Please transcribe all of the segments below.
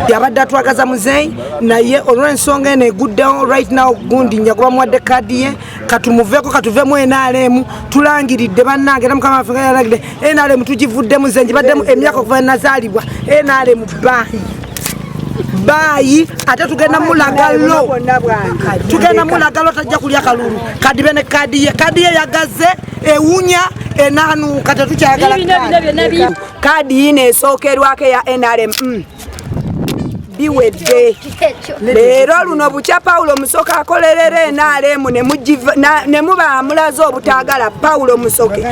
yabadde atwagaza muzeeyi naye olw'ensonga eno eguddewo right now gundi njakuba muwadde kkaadi ye katumuveeko katuvemu NRM tulangiridde bannange era mukama waffe yalagidde NRM tugivuddemu nze ngibaddemu emyaka okuva nazaalibwa NRM bayi ate tugenda mulagalo tajja kulya kalulu kadibe ne kkaadi ye yagaze ewunya enanuuka tetukyagala kkaadi yino esookerwako ya NRM biwedde leero luno bukya Paulo Musoke akolerera NRM ne muba amulaze obutaagala Paulo Musoke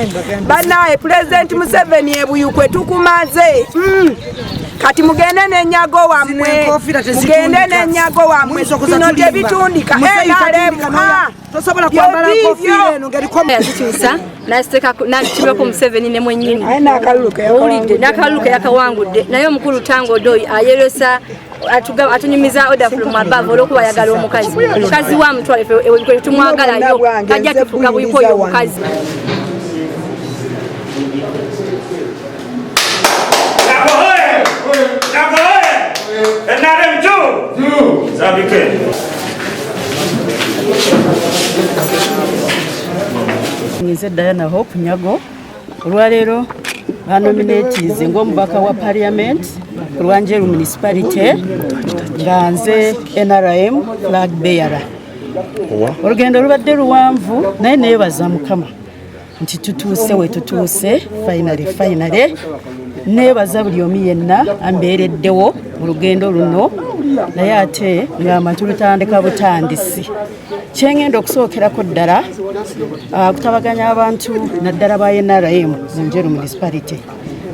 bannaye President Museveni Ebuyukwe tukumaze kati mugende n'ennyago wammwe bino tebitundika NRM tosobola kwambala enkofiira eno ng'eriko yazikyusa n'akitibako Museveni ne mwennyini owulidde n'akalulu ke yakawangudde naye omukulu Tango Doi ayerosa atunyumiza order from above olwokuba ayagala omukazi wa mutwale ffe tumwagalayo kajja tufuga buyiko oyo omukazi Nze Diana Hope Nyago olwaleero banominatinze ng'omubaka wa parliament olwa Njeru municipality nga nze NRM flag bearer. Olugendo lubadde luwanvu naye neebaza Mukama nti tutuuse we tutuuse finally neebaza buli omu yenna ambeereddewo mu lugendo luno naye ate ngamba tulutandika butandisi kyengenda okusookerako ddala kutabaganya abantu naddala ba NRM mu Njeru municipality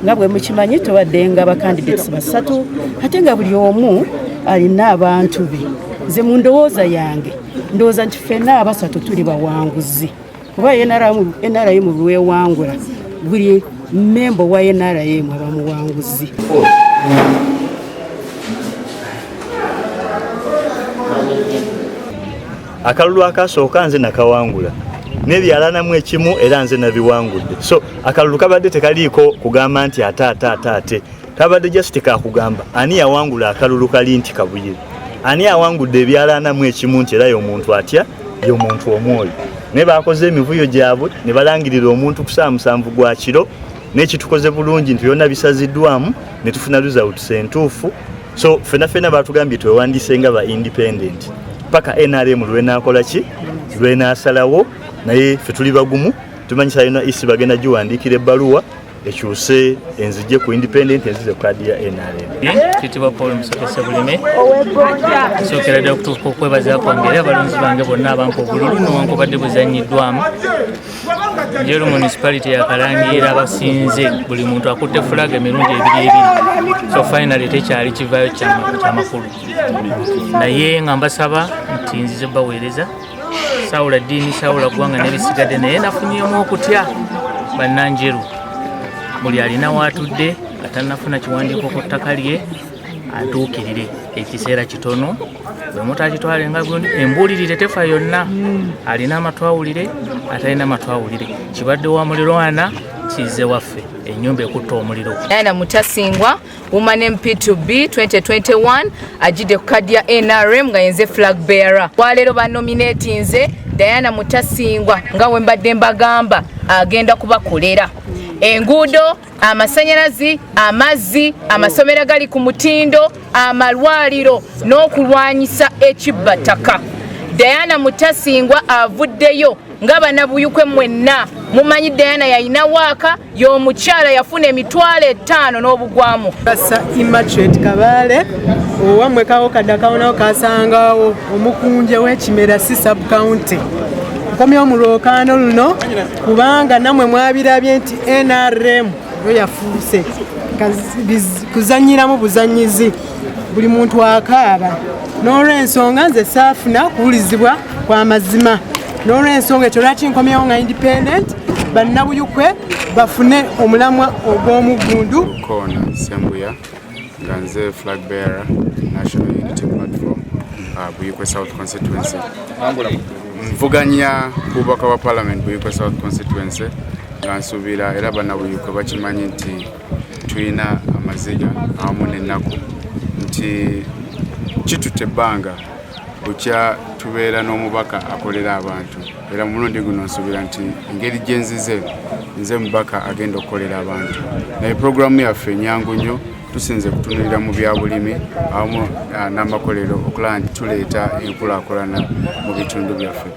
nga bwe mukimanyi tubaddenga abakandidates basatu ate nga buli omu alina abantu be nze mu ndowooza yange ndowooza nti ffenna abasatu tuli bawanguzi kuba NRM lwewangula buli member wa NRM abamuwanguzi. Akalulu akasooka nze nakawangula n'ebyalanamu ekimu era nze nabiwangudde so akalulu kabadde tekaliiko kugamba nti ate kabadde just kakugamba ani yawangula akalulu kali nti Kabuye ani yawangudde ebyalanamu ekimu nti era y'omuntu atya y'omuntu omwoyo ne bakoze emivuyo gyabwe ne balangirira omuntu ku 7 gwa kiro n'ekitukoze bulungi nti byonna bisaziddwamu ne tufuna results entuufu so fena batugambye twewandiise nga ba independent paka NRM lwenakola ki lwenasalawo naye fe tuli bagumu tumanyisa ino isi bagenda giwandiikira ebbaluwa ekyuse enzije ku independent enzize ku kadi ya NRM. Kitibwa Paul Musoke Sebuleme sokera dda okutuuka okwebaza kwongera abalonzi bange bonna abampa obululu newankubadde buzannyiddwamu Njeru municipality yakalangira abasinze buli muntu akutte flag emirundi ebiri so finally tekyali kivaayo kyamakulu naye nga mbasaba nti nzize baweereza sawula ddiini sawula ggwanga n'ebisigadde naye nafunyemu okutya bannanjeru buli alina waatudde atanafuna kiwandiiko ku ttaka lye atuukirire ekiseera kitono bwe mutakitwale nga embuulirire tefa yonna alina amatwawulire atalina matwawulire kibadde wa mulirwana kize waffe ennyumba ekutta omuliro. Diana Mutasingwa Woman MP2B 2021 ajidde ku kadi ya NRM nga yenze flag bearer. Waleero banominatinze Diana Mutasingwa nga we mbadde mbagamba agenda kubakolera enguudo, amasanyalazi, amazzi, amasomero gali ku mutindo, amalwaliro n'okulwanyisa ekibbataka. Diana Mutasingwa avuddeyo nga bannabuyukwe mwenna mumanyi Diana yalina waaka y'omukyala yafuna emitwalo 5 n'obugwamu. Basa Immaculate Kabale owamwe kawo kadakawonawo kasangawo omukunje w'Ekimera sub county komyo mulokano luno kubanga namwe mwabirabye nti NRM yo yafuuse kuzanyiramu buzanyizi buli muntu akaaba n'olw'ensonga nze saafuna kuwulizibwa kwa mazima n'olw'ensonga ekyo lwaki nkomyewo nga independent bannabuyukwe bafune omulamwa ogw'omugundu. Kona Sembuya nga nze flag bearer National Unity Platform Buyikwe South Constituency. Mvuganya kubaka wa Parliament Buyikwe South Constituency nga nsuubira era bannabuyukwe bakimanyi nti tulina amaziga awamu n'ennaku nti kitutte ebbanga bukya tubeera n'omubaka akolera abantu era mulundi guno nsuubira nti engeri gye nze mubaka agenda okukolera abantu naye puroguramu yaffe nyangu nnyo tusinze kutunulira mu byabulimi awamu n'amakolero okulaba nti tuleeta enkulaakulana mu bitundu byaffe.